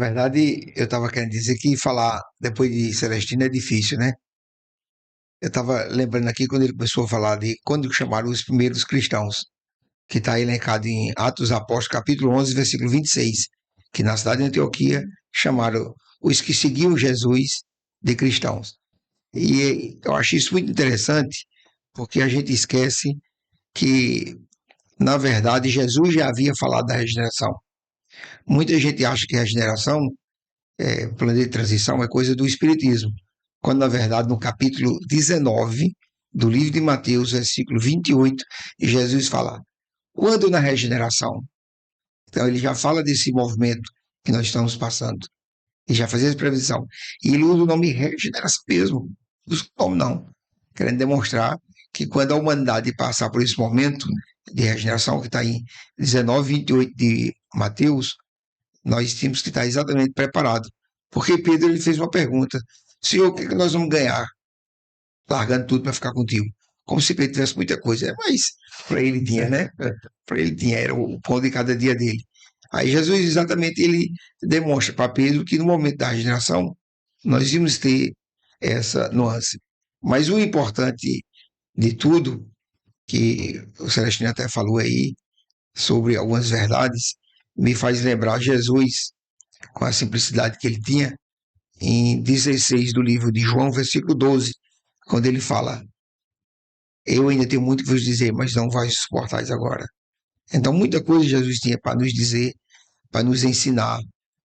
verdade, eu estava querendo dizer que falar depois de Celestino é difícil, né? Eu estava lembrando aqui quando ele começou a falar de quando chamaram os primeiros cristãos, que está elencado em Atos dos Apóstolos, capítulo 11, versículo 26, que na cidade de Antioquia chamaram os que seguiam Jesus de cristãos. E eu acho isso muito interessante, porque a gente esquece que, na verdade, Jesus já havia falado da regeneração. Muita gente acha que a regeneração plano de transição é coisa do Espiritismo, quando na verdade no capítulo 19 do livro de Mateus, versículo 28, Jesus fala, quando na regeneração? Então ele já fala desse movimento que nós estamos passando, e já fazia essa previsão, e ele usa o nome regeneração mesmo, não usa o nome não, querendo demonstrar que quando a humanidade passar por esse momento de regeneração, que está em 19, 28 de Mateus, nós temos que estar exatamente preparados. Porque Pedro ele fez uma pergunta: Senhor, o que, é que nós vamos ganhar largando tudo para ficar contigo? Como se Pedro tivesse muita coisa. Mas para ele tinha, né? Para ele tinha, era o pão de cada dia dele. Aí Jesus exatamente ele demonstra para Pedro que no momento da regeneração nós íamos ter essa nuance. Mas o importante de tudo, que o Celestino até falou aí sobre algumas verdades, me faz lembrar Jesus com a simplicidade que ele tinha, em 16 do livro de João, versículo 12, quando ele fala: Eu ainda tenho muito que vos dizer, mas não vais suportar agora. Então, muita coisa Jesus tinha para nos dizer, para nos ensinar,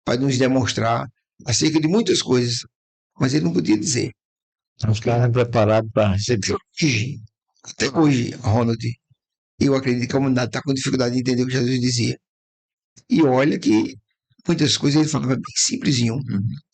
para nos demonstrar acerca de muitas coisas, mas ele não podia dizer. Os caras preparados para receber. Até hoje, Ronald, eu acredito que a humanidade está com dificuldade de entender o que Jesus dizia. E olha que muitas coisas ele falava bem simplesinho,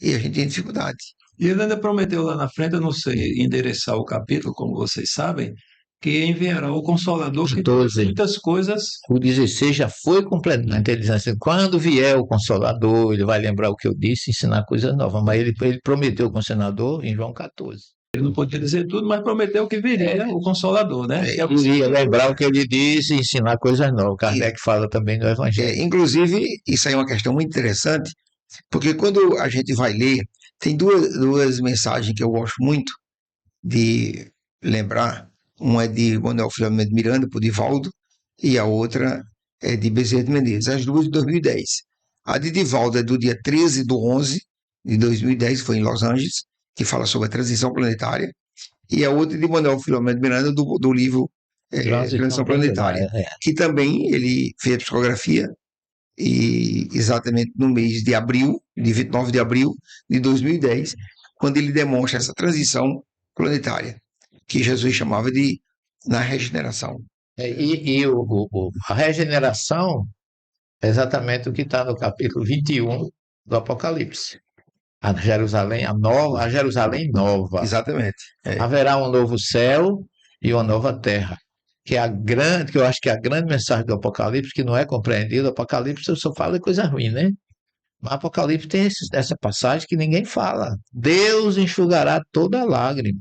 e a gente tem dificuldade. E ele ainda prometeu lá na frente, eu não sei endereçar o capítulo, como vocês sabem, que enviará o Consolador que diz muitas coisas. O 16 já foi completamente. Ele diz assim: quando vier o Consolador, ele vai lembrar o que eu disse, ensinar coisas novas. Mas ele prometeu o Consolador em João 14. Ele não podia dizer tudo, mas prometeu que viria o Consolador, né? Ele ia lembrar o que ele disse e ensinar coisas novas. Kardec fala também no Evangelho. Inclusive, isso aí é uma questão muito interessante, porque quando a gente vai ler, tem duas mensagens que eu gosto muito de lembrar. Uma é de Manuel Filomeno de Miranda, por Divaldo, e a outra é de Bezerra de Menezes, as duas de 2010. A de Divaldo é do dia 13 de 11 de 2010, foi em Los Angeles, que fala sobre a transição planetária, e a outra de Manuel Filomeno de Miranda, do livro Transição Planetária, que também ele fez a psicografia, e exatamente no mês de abril, de 29 de abril de 2010, quando ele demonstra essa transição planetária, que Jesus chamava de na regeneração. A regeneração é exatamente o que está no capítulo 21 do Apocalipse. A Jerusalém nova. Exatamente. Haverá um novo céu e uma nova terra. Que eu acho que é a grande mensagem do Apocalipse, que não é compreendida. O Apocalipse só fala de coisa ruim, né? Mas o Apocalipse tem essa passagem que ninguém fala. Deus enxugará toda lágrima.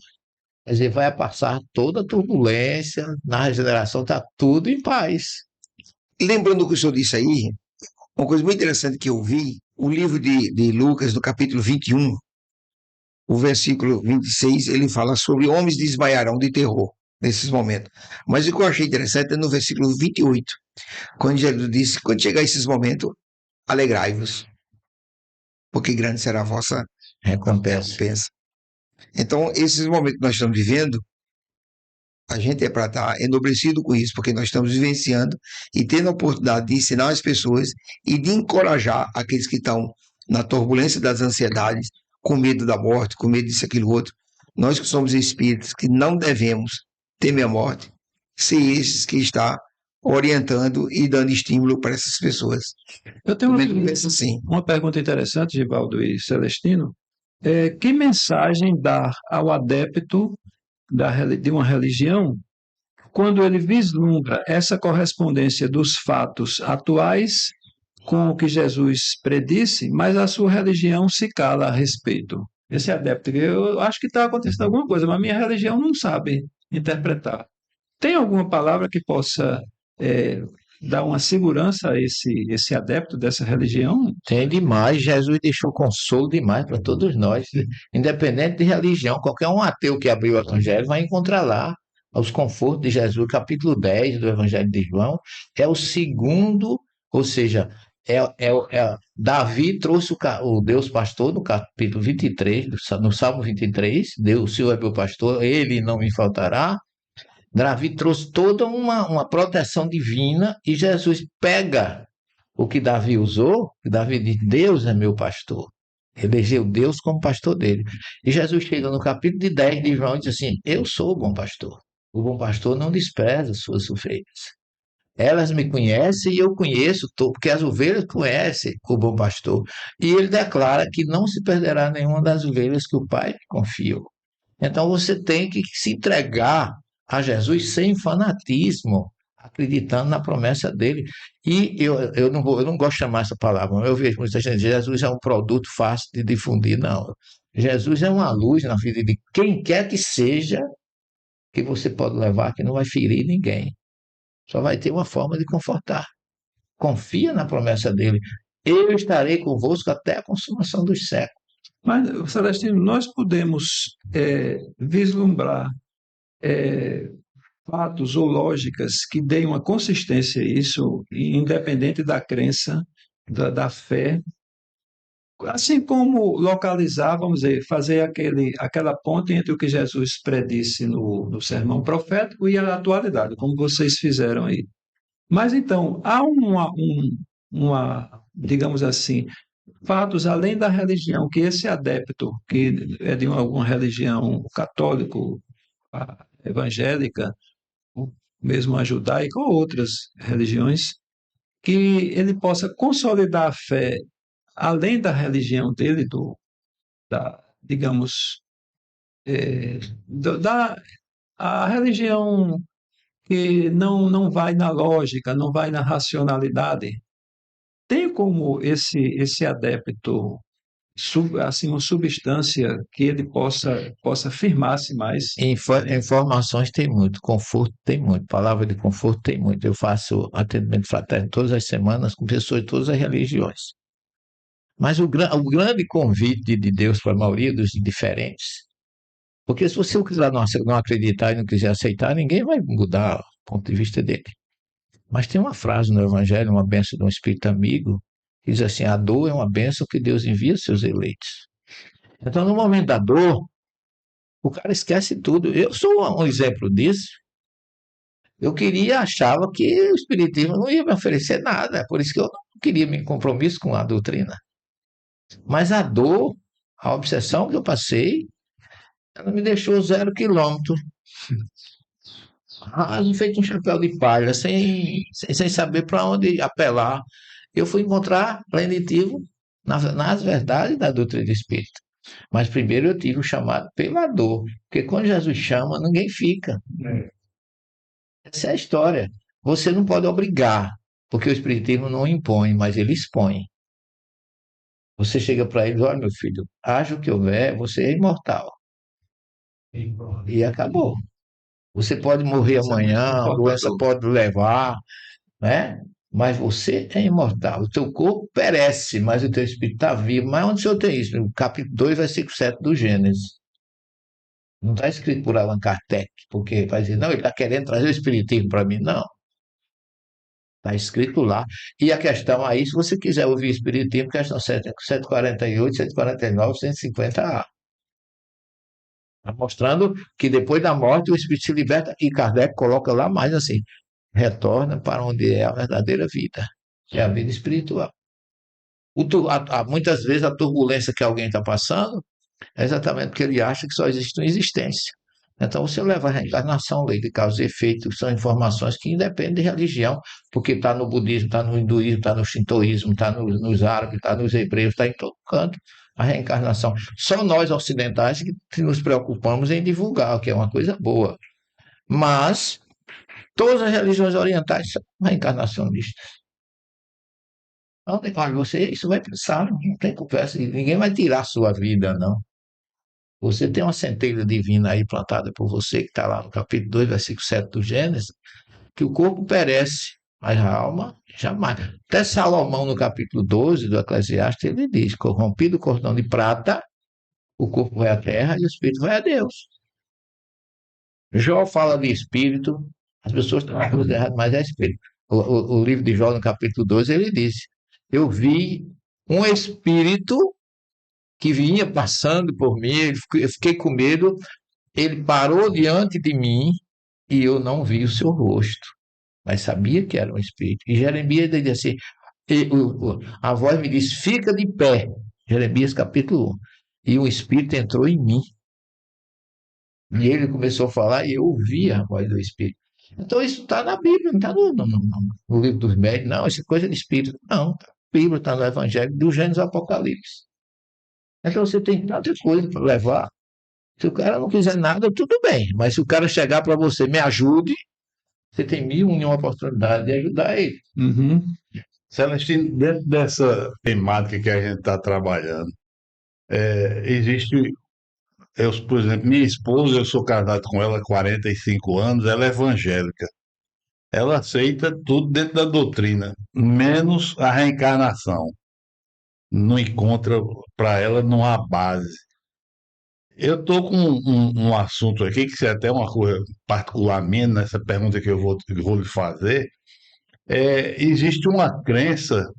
Quer dizer, vai passar toda a turbulência, na regeneração está tudo em paz. Lembrando o que o senhor disse aí, uma coisa muito interessante que eu vi, o livro de Lucas, no capítulo 21, o versículo 26, ele fala sobre homens desmaiarão de terror nesses momentos. Mas o que eu achei interessante é no versículo 28, quando Jesus disse, quando chegar esses momentos, alegrai-vos, porque grande será a vossa recompensa. Então, esses momentos que nós estamos vivendo, a gente é para estar enobrecido com isso, porque nós estamos vivenciando e tendo a oportunidade de ensinar as pessoas e de encorajar aqueles que estão na turbulência das ansiedades, com medo da morte, com medo disso, aquilo, outro. Nós que somos espíritos, que não devemos temer a morte, ser esses que está orientando e dando estímulo para essas pessoas. Eu tenho uma pergunta interessante, Givaldo e Celestino. Que mensagem dar ao adepto de uma religião quando ele vislumbra essa correspondência dos fatos atuais com o que Jesus predisse, mas a sua religião se cala a respeito? Esse adepto, eu acho que está acontecendo alguma coisa, mas a minha religião não sabe interpretar. Tem alguma palavra que possa dá uma segurança a esse adepto dessa religião. Tem demais, Jesus deixou consolo demais para todos nós, independente de religião. Qualquer um ateu que abrir o Evangelho vai encontrar lá os confortos de Jesus. Capítulo 10 do Evangelho de João é o segundo, ou seja, Davi trouxe o Deus pastor no capítulo 23, no Salmo 23, Deus, o Senhor é meu pastor, ele não me faltará. Davi trouxe toda uma proteção divina e Jesus pega o que Davi usou, que Davi diz, Deus é meu pastor. Elegeu Deus como pastor dele. E Jesus chega no capítulo de 10 de João e diz assim, eu sou o bom pastor. O bom pastor não despreza as suas ovelhas. Elas me conhecem e eu conheço, porque as ovelhas conhecem o bom pastor. E ele declara que não se perderá nenhuma das ovelhas que o Pai me confiou. Então você tem que se entregar a Jesus sem fanatismo, acreditando na promessa dele. E eu não gosto de chamar essa palavra, mas eu vejo muita gente, Jesus é um produto fácil de difundir, não. Jesus é uma luz na vida de quem quer que seja que você pode levar, que não vai ferir ninguém. Só vai ter uma forma de confortar. Confia na promessa dele. Eu estarei convosco até a consumação dos séculos. Mas, Celestino, nós podemos vislumbrar fatos ou lógicas que deem uma consistência a isso, independente da crença, da fé, assim como localizar, vamos dizer, fazer aquela ponte entre o que Jesus predisse no sermão profético e a atualidade, como vocês fizeram aí. Mas então, há digamos assim, fatos além da religião, que esse adepto, que é de alguma religião católico, evangélica, mesmo a judaica ou outras religiões, que ele possa consolidar a fé além da religião dele, digamos, é, da a religião que não vai na lógica, não vai na racionalidade. Tem como esse adepto, assim, uma substância que ele possa firmar-se mais? Informações tem muito, conforto tem muito, palavra de conforto tem muito. Eu faço atendimento fraterno todas as semanas com pessoas de todas as religiões. Mas o grande convite de Deus para a maioria dos indiferentes, porque se você quiser não acreditar e não quiser aceitar, ninguém vai mudar o ponto de vista dele. Mas tem uma frase no Evangelho, uma bênção de um espírito amigo, que diz assim: a dor é uma bênção que Deus envia aos seus eleitos. Então, no momento da dor, o cara esquece tudo. Eu sou um exemplo disso. Eu achava que o Espiritismo não ia me oferecer nada, por isso que eu não queria me compromisso com a doutrina. Mas a dor, a obsessão que eu passei, ela me deixou 0 quilômetro, raso feito um chapéu de palha, sem saber para onde apelar. Eu fui encontrar plenitivo nas verdades da doutrina espírita. Mas primeiro eu tive o chamado pela dor, porque quando Jesus chama, ninguém fica. Essa é a história. Você não pode obrigar, porque o Espiritismo não impõe, mas ele expõe. Você chega para ele e diz: olha, meu filho, haja o que houver, você é imortal. E acabou. Você pode morrer amanhã, a doença pode levar, né? Mas você é imortal. O teu corpo perece, mas o teu espírito está vivo. Mas onde o senhor tem isso? No capítulo 2, versículo 7 do Gênesis. Não está escrito por Allan Kardec, porque vai dizer, não, ele está querendo trazer o espiritismo para mim. Não. Está escrito lá. E a questão aí, se você quiser ouvir espiritismo, questão 148, 149, 150A. Está mostrando que depois da morte o espírito se liberta, e Kardec coloca lá mais assim, retorna para onde é a verdadeira vida, que é a vida espiritual. Muitas vezes a turbulência que alguém está passando é exatamente porque ele acha que só existe uma existência. Então você leva a reencarnação, lei de causa e efeito, são informações que independem de religião, porque está no budismo, está no hinduísmo, está no shintoísmo, está nos árabes, está nos hebreus, está em todo canto a reencarnação. Só nós ocidentais que nos preocupamos em divulgar, o que é uma coisa boa. Mas todas as religiões orientais são reencarnacionistas. Então, você isso vai pensar, não tem conversa, ninguém vai tirar a sua vida, não. Você tem uma centelha divina aí plantada por você, que está lá no capítulo 2, versículo 7 do Gênesis, que o corpo perece, mas a alma jamais. Até Salomão, no capítulo 12 do Eclesiastes, ele diz: corrompido o cordão de prata, o corpo vai à terra e o espírito vai a Deus. Jó fala de espírito, as pessoas estão acusando errado, mas é espírito. O livro de Jó, no capítulo 12, ele diz: eu vi um espírito que vinha passando por mim, eu fiquei com medo, ele parou diante de mim e eu não vi o seu rosto, mas sabia que era um espírito. E Jeremias dizia assim, a voz me disse, fica de pé, Jeremias capítulo 1, e o espírito entrou em mim. E ele começou a falar e eu ouvi a voz do espírito. Então isso está na Bíblia, não está no livro dos médios, não, isso é coisa de espírito. Não, tá. A Bíblia está no Evangelho, do Gênesis ao Apocalipse. Então você tem tanta coisa para levar. Se o cara não quiser nada, tudo bem. Mas se o cara chegar para você, me ajude, você tem 1001 oportunidade de ajudar ele. Uhum. Celestino, dentro dessa temática que a gente está trabalhando, existe, por exemplo, minha esposa, eu sou casado com ela há 45 anos, ela é evangélica. Ela aceita tudo dentro da doutrina, menos a reencarnação. Não encontra, para ela, não há base. Eu estou com um assunto aqui, que é até uma coisa particular minha, nessa pergunta que eu vou lhe fazer. Existe uma crença,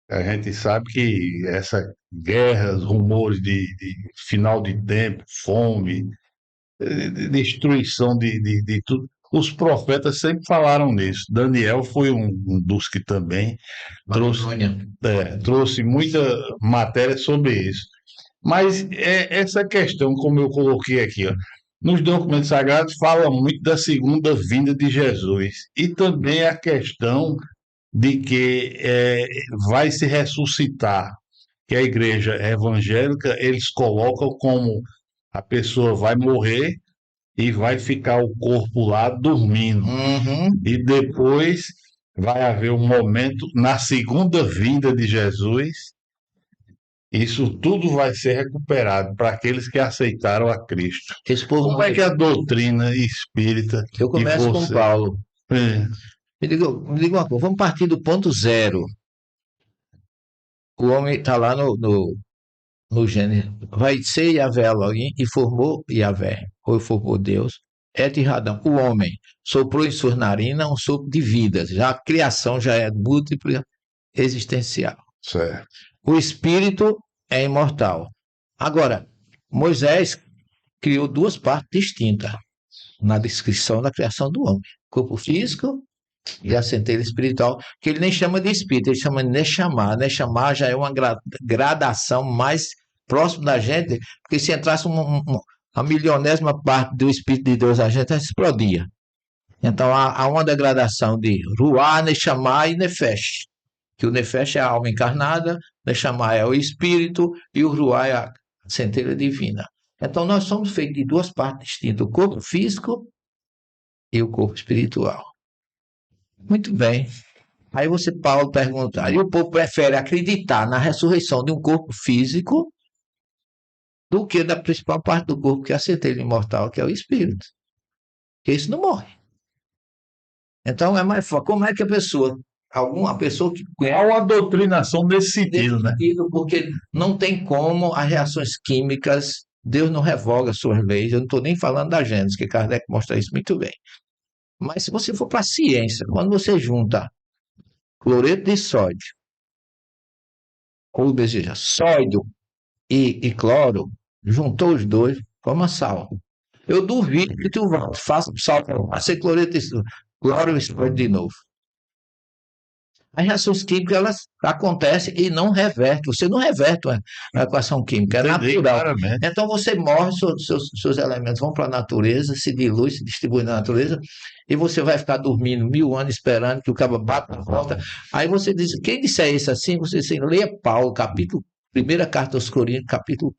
a gente sabe que essa guerras, rumores de final de tempo, fome, destruição de tudo, os profetas sempre falaram nisso. Daniel foi um dos que também trouxe muita matéria sobre isso. Mas essa questão, como eu coloquei aqui, ó, nos documentos sagrados fala muito da segunda vinda de Jesus e também a questão de que vai se ressuscitar, que a igreja evangélica eles colocam como a pessoa vai morrer e vai ficar o corpo lá dormindo. Uhum. E depois vai haver um momento na segunda vinda de Jesus. Isso tudo vai ser recuperado para aqueles que aceitaram a Cristo. Esse povo Como é que a doutrina espírita Eu começo com Paulo. É. Me diga uma coisa, vamos partir do ponto zero. O homem está lá no Gênesis. Vai ser Yahvé Elohim e formou Yahvé, ou formou Deus. Et Radam, o homem, soprou em suas narinas um sopro de vida. Já a criação já é múltipla existencial. Certo. O espírito é imortal. Agora, Moisés criou duas partes distintas na descrição da criação do homem: corpo físico e a centelha espiritual, que ele nem chama de espírito, ele chama de Neshama. Neshama já é uma gradação mais próxima da gente, porque se entrasse a milionésima parte do Espírito de Deus, a gente explodia. Então há uma degradação de Ruá, Neshama e Nefesh, que o Nefesh é a alma encarnada, Neshama é o espírito e o Ruá é a centelha divina. Então nós somos feitos de duas partes distintas, o corpo físico e o corpo espiritual. Muito bem. Aí Paulo pergunta, e o povo prefere acreditar na ressurreição de um corpo físico do que da principal parte do corpo, que é a centelha imortal, que é o espírito. Porque isso não morre. Então é mais forte. Como é que alguma pessoa que conhece... Há uma doutrinação nesse sentido, né? Porque não tem como as reações químicas, Deus não revoga suas leis. Eu não estou nem falando da Gênesis, que Kardec mostra isso muito bem. Mas se você for para a ciência, quando você junta cloreto de sódio, ou seja, sódio e cloro, juntou os dois, forma sal. Eu duvido que tu faça sal, faça cloreto de cloro e sódio de novo. As reações químicas, elas acontecem e não revertem. Você não reverte a equação química, é natural. Claramente. Então você morre, seus elementos vão para a natureza, se diluem, se distribuem na natureza, e você vai ficar dormindo 1000 anos esperando que o cabo bata na porta. Aí você diz, quem disser isso assim, você diz, leia Paulo, primeira carta aos Coríntios, capítulo